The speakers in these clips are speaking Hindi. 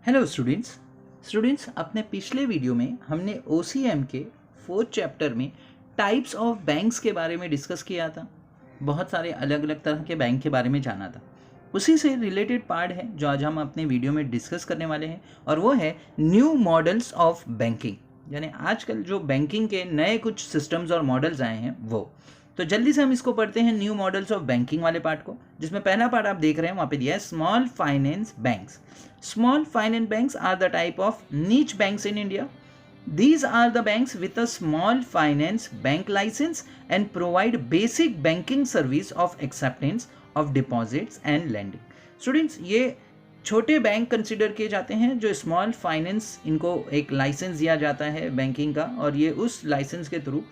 हेलो स्टूडेंट्स अपने पिछले वीडियो में हमने ओसीएम के 4th चैप्टर में टाइप्स ऑफ बैंक्स के बारे में डिस्कस किया था। बहुत सारे अलग अलग तरह के बैंक के बारे में जाना था। उसी से रिलेटेड पार्ट है जो आज हम अपने वीडियो में डिस्कस करने वाले हैं, और वो है न्यू मॉडल्स ऑफ बैंकिंग। यानी आजकल जो बैंकिंग के नए कुछ सिस्टम्स और मॉडल्स आए हैं वो। तो जल्दी से हम इसको पढ़ते हैं, न्यू मॉडल्स ऑफ बैंकिंग वाले पार्ट को, जिसमें पहला पार्ट आप देख रहे हैं वहाँ पे दिया है small finance banks. Small finance banks are the type of niche banks in India. These are the banks with a small finance bank license and provide basic banking service of acceptance of deposits and lending. Students, ये छोटे बैंक कंसिडर किए जाते हैं जो स्मॉल फाइनेंस, इनको एक लाइसेंस दिया जाता है बैंकिंग का, और ये उस लाइसेंस के थ्रू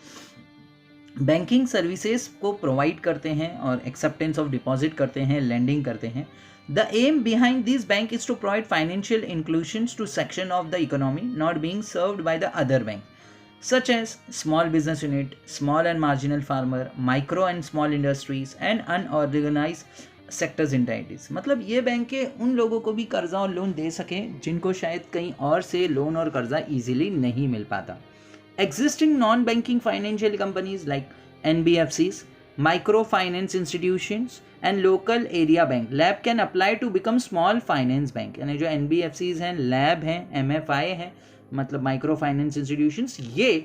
बैंकिंग सर्विसेज को प्रोवाइड करते हैं और एक्सेप्टेंस ऑफ डिपॉजिट करते हैं, लेंडिंग करते हैं। The aim behind this bank is to provide financial inclusions to section of the economy not being served by the other bank, such as small business unit, small and marginal farmer, micro and small industries and unorganized sectors entities। मतलब ये बैंक के उन लोगों को भी कर्जा और लोन दे सकें जिनको शायद कहीं और से लोन और कर्जा इजीली नहीं मिल पाता। Existing non-banking financial companies like NBFCs, microfinance institutions and local area bank lab can apply to become small finance bank। यानी जो NBFCs हैं, लैब हैं, MFI हैं, मतलब माइक्रो फाइनेंस इंस्टीट्यूशंस, ये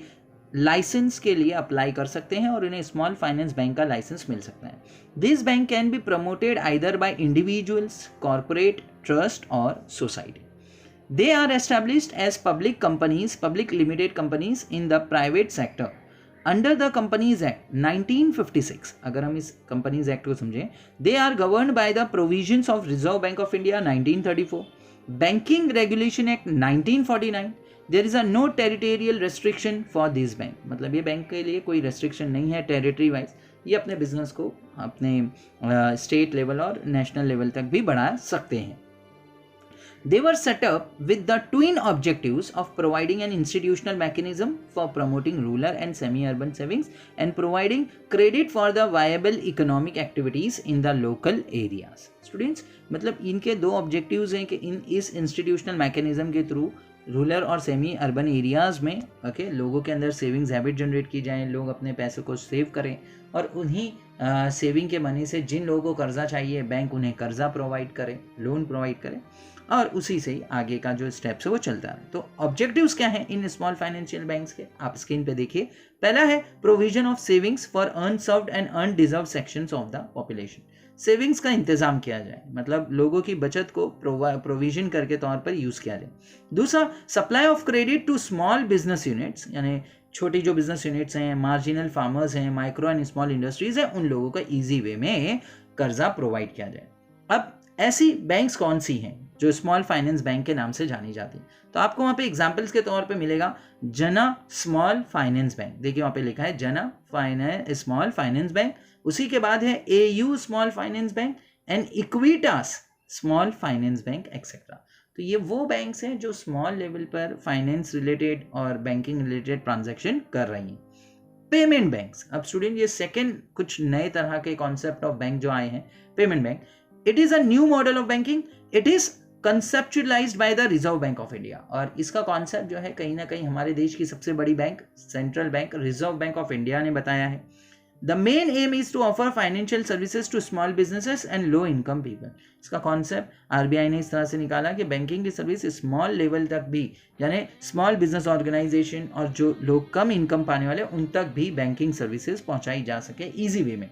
लाइसेंस के लिए अप्लाई कर सकते हैं और इन्हें स्मॉल फाइनेंस बैंक का लाइसेंस मिल सकता है। This bank can be promoted either bye individuals, corporate, trust और society. They are established as public companies, public limited companies in the private sector under the Companies Act 1956। अगर हम इस Companies Act को समझें, they are governed by the provisions of Reserve Bank of India 1934, Banking Regulation Act 1949। There is a no territorial restriction for this bank। मतलब ये बैंक के लिए कोई restriction नहीं है टेरिटरी वाइज, ये अपने बिजनेस को अपने स्टेट लेवल और नेशनल लेवल तक भी बढ़ा सकते हैं। They were set up with the twin objectives of providing an institutional mechanism for promoting rural and semi-urban savings and providing credit for the viable economic activities in the local areas। Students, मतलब इनके दो objectives हैं कि इस institutional mechanism के थ्रू रूरल और सेमी अर्बन एरियाज़ में लोगों के अंदर सेविंग्स हैबिट जनरेट की जाए, लोग अपने पैसे को सेव करें और उन्हीं सेविंग के मनी से जिन लोगों को कर्जा चाहिए बैंक उन्हें कर्जा प्रोवाइड करे, लोन प्रोवाइड करे, और उसी से ही आगे का जो स्टेप्स है वो चलता है। तो ऑब्जेक्टिव्स क्या हैं इन स्मॉल फाइनेंशियल बैंक्स के, आप स्क्रीन पे देखिए। पहला है provision of savings for unserved and undeserved sections of the population. Savings का इंतजाम किया जाए, मतलब लोगों की बचत को प्रोविजन करके तौर पर यूज किया जाए। दूसरा, supply of credit to small business units, यानी छोटी जो बिजनेस यूनिट्स हैं, मार्जिनल फार्मर्स हैं, माइक्रो एंड स्मॉल इंडस्ट्रीज हैं, उन लोगों को ईजी वे में कर्जा प्रोवाइड किया जाए। अब ऐसी बैंक्स कौन सी हैं जो स्मॉल फाइनेंस बैंक के नाम से जानी जाती है? तो आपको वहाँ पे एग्जांपल्स के तौर पे मिलेगा जना स्मॉल फाइनेंस बैंक, देखिए वहाँ पे लिखा है जना स्मॉल फाइनेंस बैंक। उसी के बाद है AU small finance bank and Equitas small finance bank etcetera. तो ये वो बैंक्स हैं जो स्मॉल लेवल पर फाइनेंस रिलेटेड और बैंकिंग रिलेटेड ट्रांजैक्शन कर रही हैं। पेमेंट बैंक्स, अब स्टूडेंट ये सेकेंड कुछ नए तरह के कॉन्सेप्ट ऑफ बैंक जो आए हैं, payment bank. It is a new model of banking, it is कंसेप्चुअलाइज्ड by the reserve Bank of India. और इसका कॉन्सेप्ट जो है कहीं ना कहीं हमारे देश की सबसे बड़ी bank central bank Reserve Bank of India ने बताया है। The main aim is to offer financial services to small businesses and low income people. इसका कॉन्सेप्ट आरबीआई ने इस तरह से निकाला कि बैंकिंग की सर्विस स्मॉल लेवल तक भी, यानी स्मॉल बिजनेस ऑर्गेनाइजेशन और जो लोग कम इनकम पाने वाले उन तक भी बैंकिंग सर्विसेज पहुंचाई जा सके इजी वे में।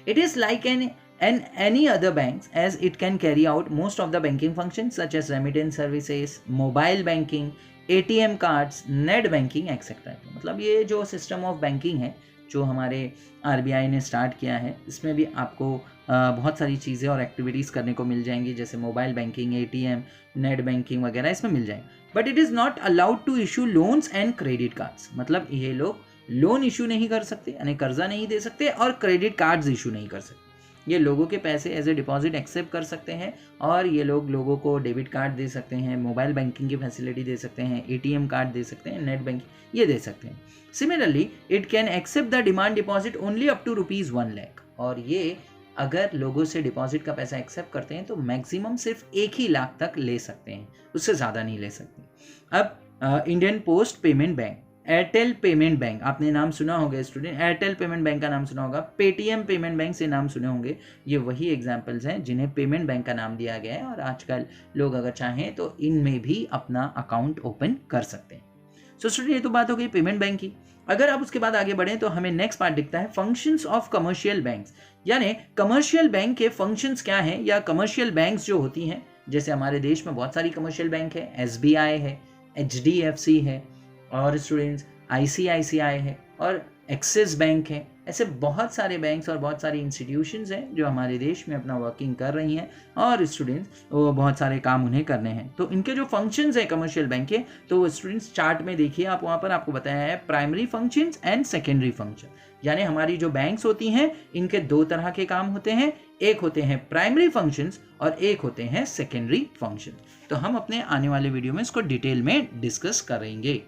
It is like and any other banks as it can carry out most of the banking functions such as remittance services, mobile banking, ATM cards, net banking etc। मतलब ये जो सिस्टम ऑफ बैंकिंग है जो हमारे आरबीआई ने स्टार्ट किया है, इसमें भी आपको बहुत सारी चीज़ें और एक्टिविटीज़ करने को मिल जाएंगी, जैसे mobile banking, ATM, net banking वगैरह इसमें मिल जाएंगे। But it is not allowed to issue loans and credit cards, मतलब ये लोग लोन इशू नहीं कर सकते, यानी कर्जा नहीं दे सकते, और क्रेडिट कार्ड्स इशू नहीं कर सकते। ये लोगों के पैसे एज ए डिपॉजिट एक्सेप्ट कर सकते हैं और ये लोग लोगों को डेबिट कार्ड दे सकते हैं, मोबाइल बैंकिंग की फैसिलिटी दे सकते हैं, ATM कार्ड दे सकते हैं, नेट बैंकिंग ये दे सकते हैं। Similarly it can accept the demand deposit only up to ₹1 lakh, और ये अगर लोगों से डिपॉजिट का पैसा एक्सेप्ट करते हैं तो मैक्सिमम सिर्फ 1 ही लाख तक ले सकते हैं, उससे ज़्यादा नहीं ले सकते। अब Indian post payment bank, Airtel payment bank, आपने नाम सुना होगा स्टूडेंट, एयरटेल पेमेंट बैंक का नाम सुना होगा, पेटीएम पेमेंट बैंक से नाम सुने होंगे। ये वही एग्जांपल्स हैं जिन्हें पेमेंट बैंक का नाम दिया गया है और आजकल लोग अगर चाहें तो इनमें भी अपना अकाउंट ओपन कर सकते हैं। सो स्टूडेंट, ये तो बात हो गई पेमेंट बैंक की। अगर आप उसके बाद आगे बढ़ें तो हमें नेक्स्ट पार्ट दिखता है फंक्शंस ऑफ कमर्शियल बैंक्स, यानी कमर्शियल बैंक के फंक्शंस क्या हैं, या कमर्शियल बैंक्स जो होती हैं, जैसे हमारे देश में बहुत सारी कमर्शियल बैंक है, एसबीआई है, एचडीएफसी है, और स्टूडेंट्स आईसीआईसीआई है, और एक्सिस बैंक है। ऐसे बहुत सारे बैंक्स और बहुत सारी इंस्टीट्यूशंस हैं जो हमारे देश में अपना वर्किंग कर रही हैं, और स्टूडेंट्स वो बहुत सारे काम उन्हें करने हैं। तो इनके जो फंक्शंस हैं कमर्शियल बैंक के, तो वो स्टूडेंट्स चार्ट में देखिए आप, वहाँ पर आपको बताया है primary functions and secondary function, यानी हमारी जो बैंक्स होती हैं इनके 2 तरह के काम होते हैं, एक होते हैं प्राइमरी फंक्शंस और एक होते हैं सेकेंडरी फंक्शन। तो हम अपने आने वाले वीडियो में इसको डिटेल में डिस्कस करेंगे।